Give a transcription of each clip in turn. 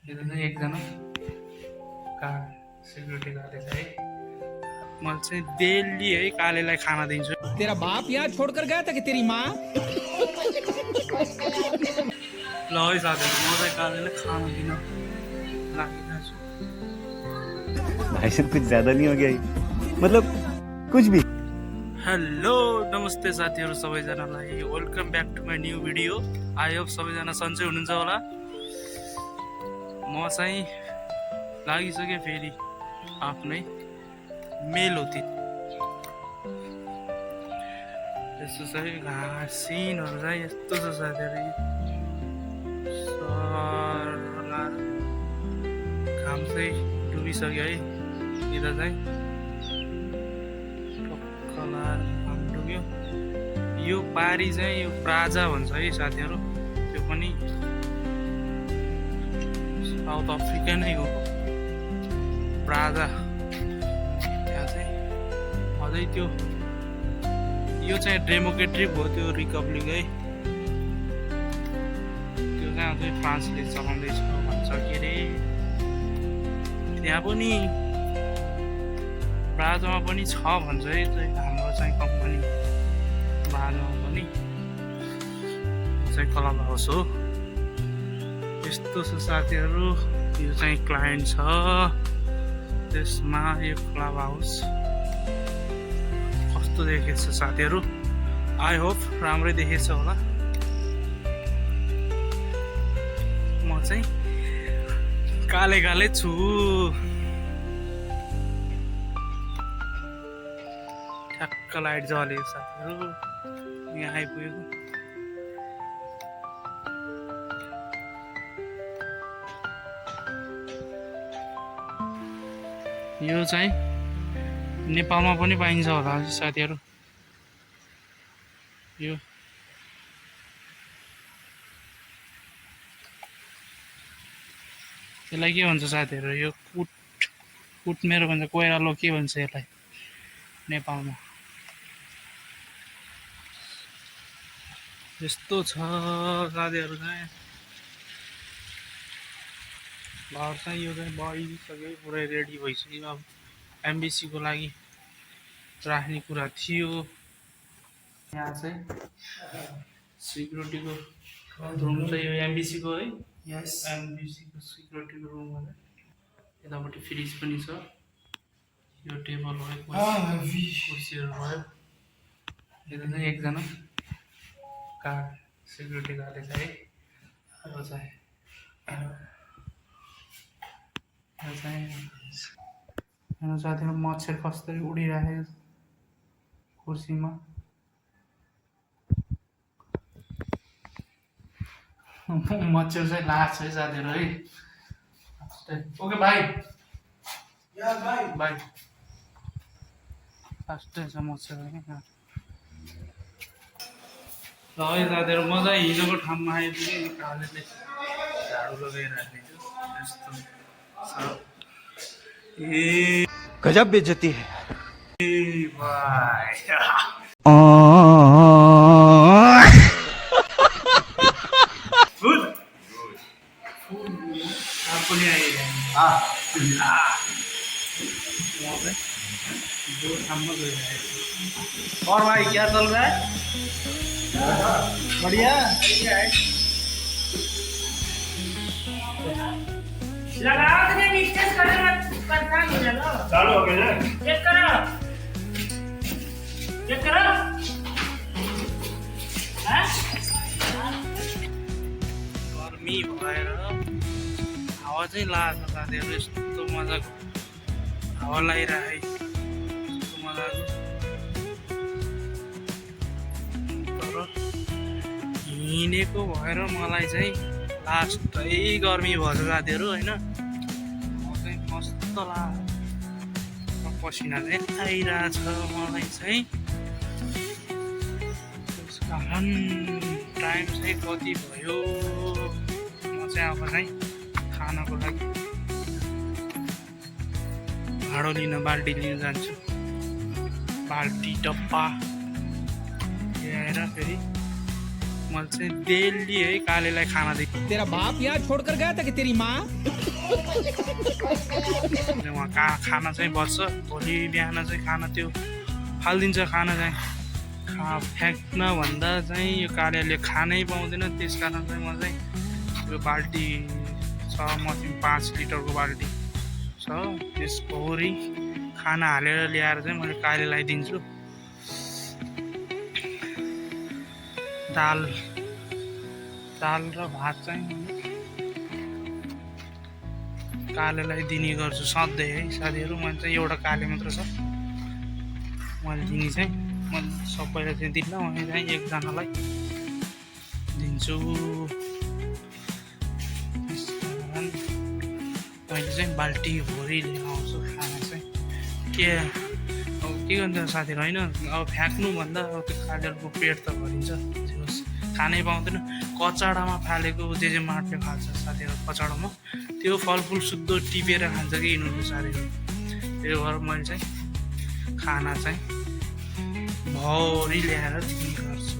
यो चाहिँ एकजना कार सिक्युरिटी गार्डले चाहिँ मैले चाहिँ डेली है कालेलाई खाना दिन्छु। तेरा बाप यहाँ छोड़कर गया था कि तेरी माँ? ल है साथीहरू म चाहिँ कालेलाई खाना दिन राखिरहेको छु। भाई साहब कुछ ज्यादा नहीं हो गया ये? मतलब कुछ भी। हेलो नमस्ते साथीहरू सबैजनालाई welcome back to my new video. I hope सबैजना सन्चै हुनुहुन्छ होला। म चाहिँ लागिसकेँ फेरि आफ्नै मेलोतिर। यस्तो चाहिँ घाँसिनहरू चाहिँ यस्तो छ साथीहरू, घाम चाहिँ डुबिसक्यो है। यता चाहिँ घाम डुब्यो। यो पारी चाहिँ यो प्राजा भन्छ है साथीहरू, त्यो पनि साउथ अफ्रिका नै हो प्राजा। त्यहाँ चाहिँ अझै त्यो यो चाहिँ डेमोक्रेटिक हो, त्यो रिपब्लिक है। त्यो चाहिँ अझै फ्रान्सले चलाउँदैछ भन्छ के अरे। त्यहाँ पनि प्राजामा पनि छ भन्छ है हाम्रो चाहिँ कम्पनी बाजोमा पनि। यो चाहिँ क्लब हाउस हो। यस्तो छ साथीहरू, यो चाहिँ क्लाइन्ट छ त्यसमा। यो क्लब हाउस कस्तो देखेछ साथीहरू, आई होप राम्रै देखेछ होला। म चाहिँ काले काले छु। ठ्याक्क लाइट जलेको साथीहरू, यहाँ आइपुगेको। यो चाहिँ नेपालमा पनि पाइन्छ होला साथीहरू। यो यसलाई के भन्छ साथीहरू, यो कुट मेरो भन्छ, कोइरालो के भन्छ यसलाई नेपालमा। यस्तो छ साथीहरू चाहिँ घर चाहिँ यो चाहिँ भइसक्यो पुरै रेडी भइसक्यो। अब एमबिसीको लागि राख्ने कुरा थियो। यहाँ चाहिँ सिक्युरिटीको रुम चाहिँ यो एमबिसीको है। यस, एमबिसीको सिक्युरिटीको रुम हो। यतापट्टि फ्रिज पनि छ। यो टेबल भयो, कुर्सीहरू भयो। यता चाहिँ एकजना कार सिक्युरिटी गार्डले चाहिँ अब चाहिँ साथीमा मच्छर कसरी उडिरहेको छ कुर्सीमा। मच्छर चाहिँ लाग्छ है साथीहरू है। ओके भाइ भाइ फास्टै छ मच्छर है। ल है साथीहरू, म चाहिँ हिजोको ठाउँमा आइपुगेँ। कालेले झाडु लगाइराख्ने छु। यस्तो छ। ए गजब बेइज्जती है। भाइ पनि आइरहेको और भाई क्या चल रहा है? बढ़िया लगाओ तो डिस्कस करो, मत परेशान हो जाओ। चालू हो गया ना? चेक करो, चेक करो। हाँ? गर्मी भएर हावा चाहिँ लाग्छ साथीहरू। यस्तो मजाको हावा लगाइरहेको, यस्तो मजाको। तर हिँडेको भएर मलाई चाहिँ लास्टै गर्मी भएछ साथीहरू होइन। म चाहिँ कस्तो लाग्छ, पसिना चाहिँ आइरहेछ मलाई चाहिँ। त्यस कारण टाइम चाहिँ कति भयो। म चाहिँ अब चाहिँ खानको लागि भाँडो लिन, बाल्टी लिन जान्छु। बाल्टी डब्बा ल्याएर फेरि मैले चाहिँ डेली है कालेलाई खाना दिन्छु। तेरा बाप यहाँ छोड़कर गया था कि तेरी माँ? उहाँ खाना चाहिँ बच्छ, भोलि बिहान चाहिँ खाना त्यो फालिदिन्छ। खाना चाहिँ फ्याँक्न भन्दा चाहिँ यो कालेले खानै पाउँदैन, त्यस कारण चाहिँ म चाहिँ यो बाल्टी छ मसँग 5 लिटरको बाल्टी छ, त्यसको वरि खाना हालेर ल्याएर चाहिँ मैले कालेलाई दिन्छु। दाल र भात चाहिँ कालेलाई दिने गर्छु सधैँ है साथीहरू। मैले चाहिँ एउटा काले मात्र छ, मैले दिने चाहिँ मैले सबैलाई चाहिँ दिन्न, मैले चाहिँ एकजनालाई दिन्छु। मैले चाहिँ बाल्टी भरि लिएर आउँछु खाना चाहिँ। के अब के गर्नु साथीहरू, होइन अब फ्याँक्नुभन्दा अब त्यो कालेको पेट त भरिन्छ, खानै पाउँदैन। कचडामा फालेको जे माटले फाल्छ साथीहरू, कचडामा त्यो फलफुल शुद्ध टिपेर खान्छ कि यिनीहरू साथीहरू। त्यही भएर मैले चाहिँ खाना चाहिँ भरि ल्याएर दिने गर्छु।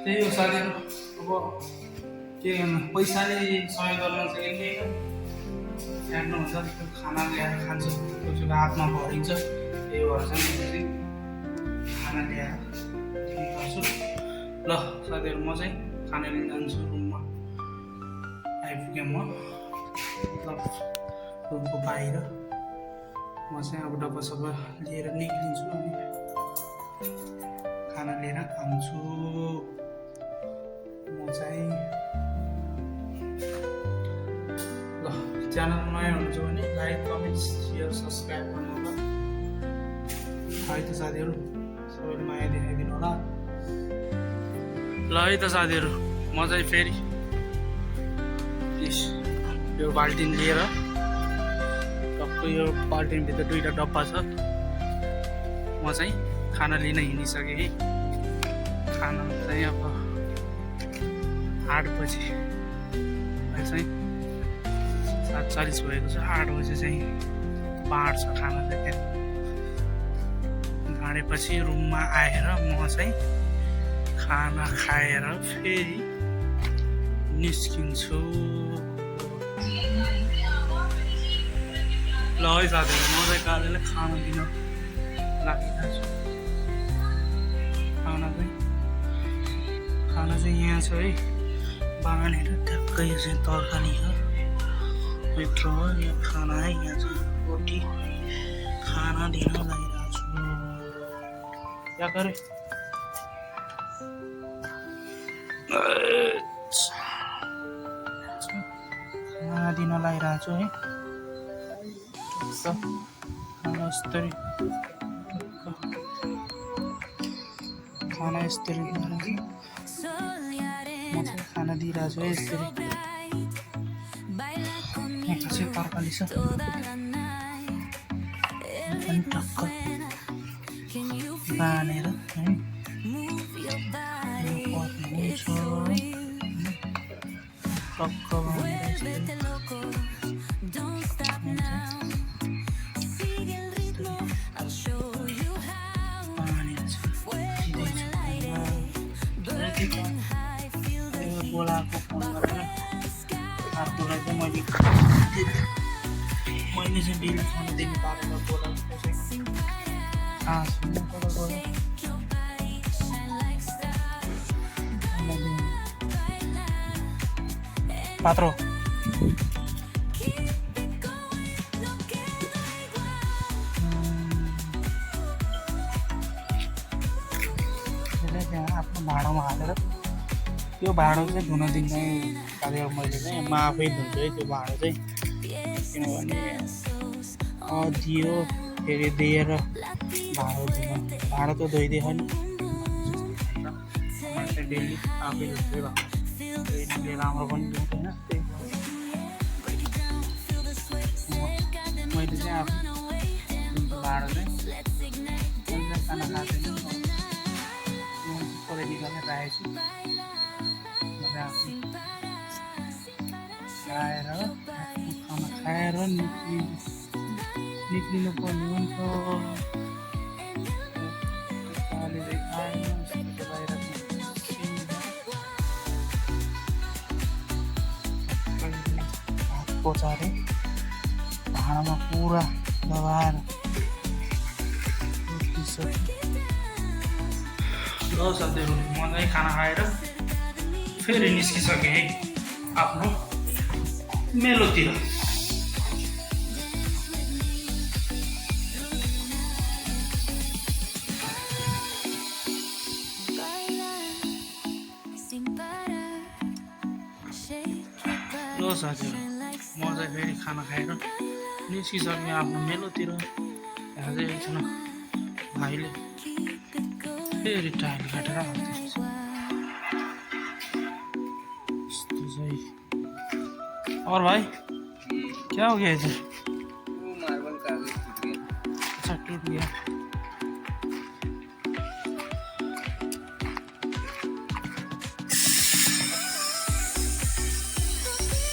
त्यही हो साथीहरू, अब के गर्नु, पैसाले सहयोग गर्न सकिने फ्याँक्नुहुन्छ, त्यो खाना ल्याएर खान्छ, कसैको हातमा भरिन्छ। त्यही भएर चाहिँ खाना ल्याएर दिने गर्छु। ल साथीहरू, म चाहिँ खाना लिन जान्छु रुममा। आइपुगेँ म रुमको बाहिर। म चाहिँ अब डब्बा सब्बा लिएर निक्लिन्छु अनि खाना लिएर खान्छु। म चाहिँ ल च्यानल नयाँ हुनुहुन्छ भने लाइक कमेन्ट सेयर सब्सक्राइब गर्नु होला है त साथीहरू। सबैले माया देखाइदिनु होला। ल है त साथीहरू, म चाहिँ फेरि यो बाल्टिन लिएर, टक्कै यो बाल्टिनभित्र 2टा डब्बा छ, म चाहिँ खाना लिन हिँडिसकेँ कि। खाना चाहिँ अब 8 बजी चाहिँ 7:40 भएको छ। 8 बजी चाहिँ बाँड्छ खाना चाहिँ। त्यहाँ बाँडेपछि रुममा आएर म चाहिँ खाना खाएर फेरि निस्किन्छु। ल है साथीहरू, म चाहिँ कालेलाई खाना दिन लागिरहेको छु। खाना चाहिँ यहाँ छ है, बाँडेर ट्याक्कै यो चाहिँ तरकारी हो, भित्र हो यो खाना है। यहाँ चाहिँ रोटी खाना दिन लागिरहेको छु। क्या गरे खाना दिन लागिरहेको छु है। खाना यस्तरी खाना यस्तरी दिइरहेको छु। म चाहिँ खाना दिइरहेको छु है यस्तरी। यहाँ चाहिँ तरकारी छ अनि टक्क बाँधेर है टक्क बोलाएको फोन गरेर आफूलाई चाहिँ मैले चाहिँ डेली खाना दिनु पारेर बोलाएको चाहिँ पात्रो आफ्नो भाँडामा हालेर त्यो भाँडो चाहिँ धुन दिँदै कार्यक्रम मैले चाहिँ म आफै धुन्छु है त्यो भाँडो चाहिँ। किनभने दियो फेरि दिएर भाँडो त धोइदिए होइन, मैले चाहिँ डेली आफै धुन्छु भाँडो, राम्रो पनि धुन्दैन। त्यही मैले चाहिँ आफै भाँडा चाहिँ मैले खाना खाँदैन परै निकालेर राखेको छु मैले आफै खाएर खाना खाएर निक्लिनु पर्ने हुन्छ हात पोचाएर भाँडामा पुरा दबाएर ल साथीहरू मजाले खाना खाएर फेरि निस्किसकेँ है आफ्नो मेलोतिर ल साथीहरू मजाले फेरि खाना खाएर निस्किसकेँ आफ्नो मेलोतिर यहाँ चाहिँ एकजना भाइले फेरि टाइल काटेर हाल्दैछ और भाई क्या हो गया इधर? वो मार्बल कागज टूट गया। अच्छा टूट गया।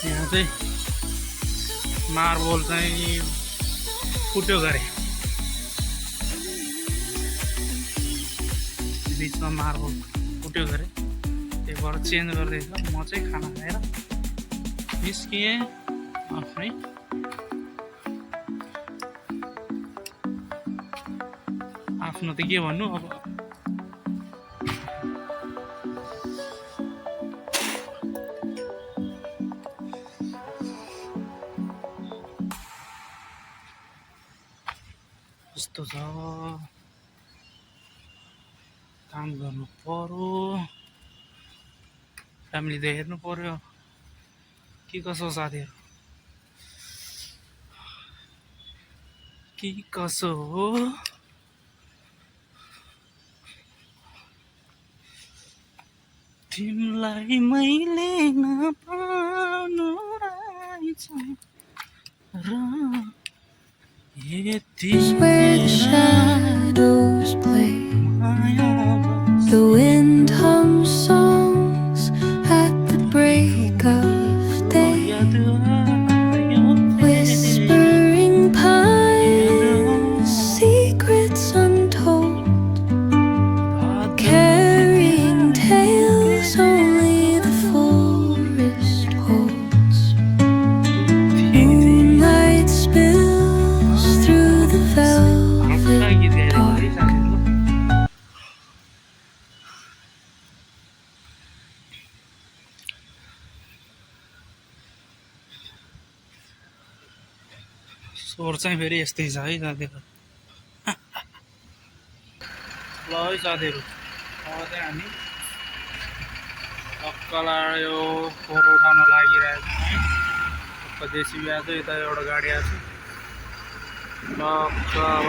यहाँ चाहिँ मार्बल चाहिँ फुट्यो गरे बिचमा मार्बल फुट्यो गरे त्यही भएर चेन्ज गर्दैछ म चाहिँ खाना खाएर निस्किएँ आफ्नै आफ्नो त के भन्नु अब यस्तो छ काम गर्नु पर्यो फ्यामिली त हेर्नु पर्यो के कसो साथीहरू के कसो हो तिमीलाई मैले नपाउनु रहेछ र यति where shadows play, the wind hums songs at the break of day, whispering pines, secrets untold, carrying tales only the forest holds. Moonlight spills through the velvet dark. स्वर चाहिँ फेरि यस्तै छ है साथीहरू ल है साथीहरू अब चाहिँ हामी टक्कला यो फोहोर उठाउन लागिरहेको छौँ है टक्क जेसिबी आएको छ यता एउटा गाडी आएको छ टक्क अब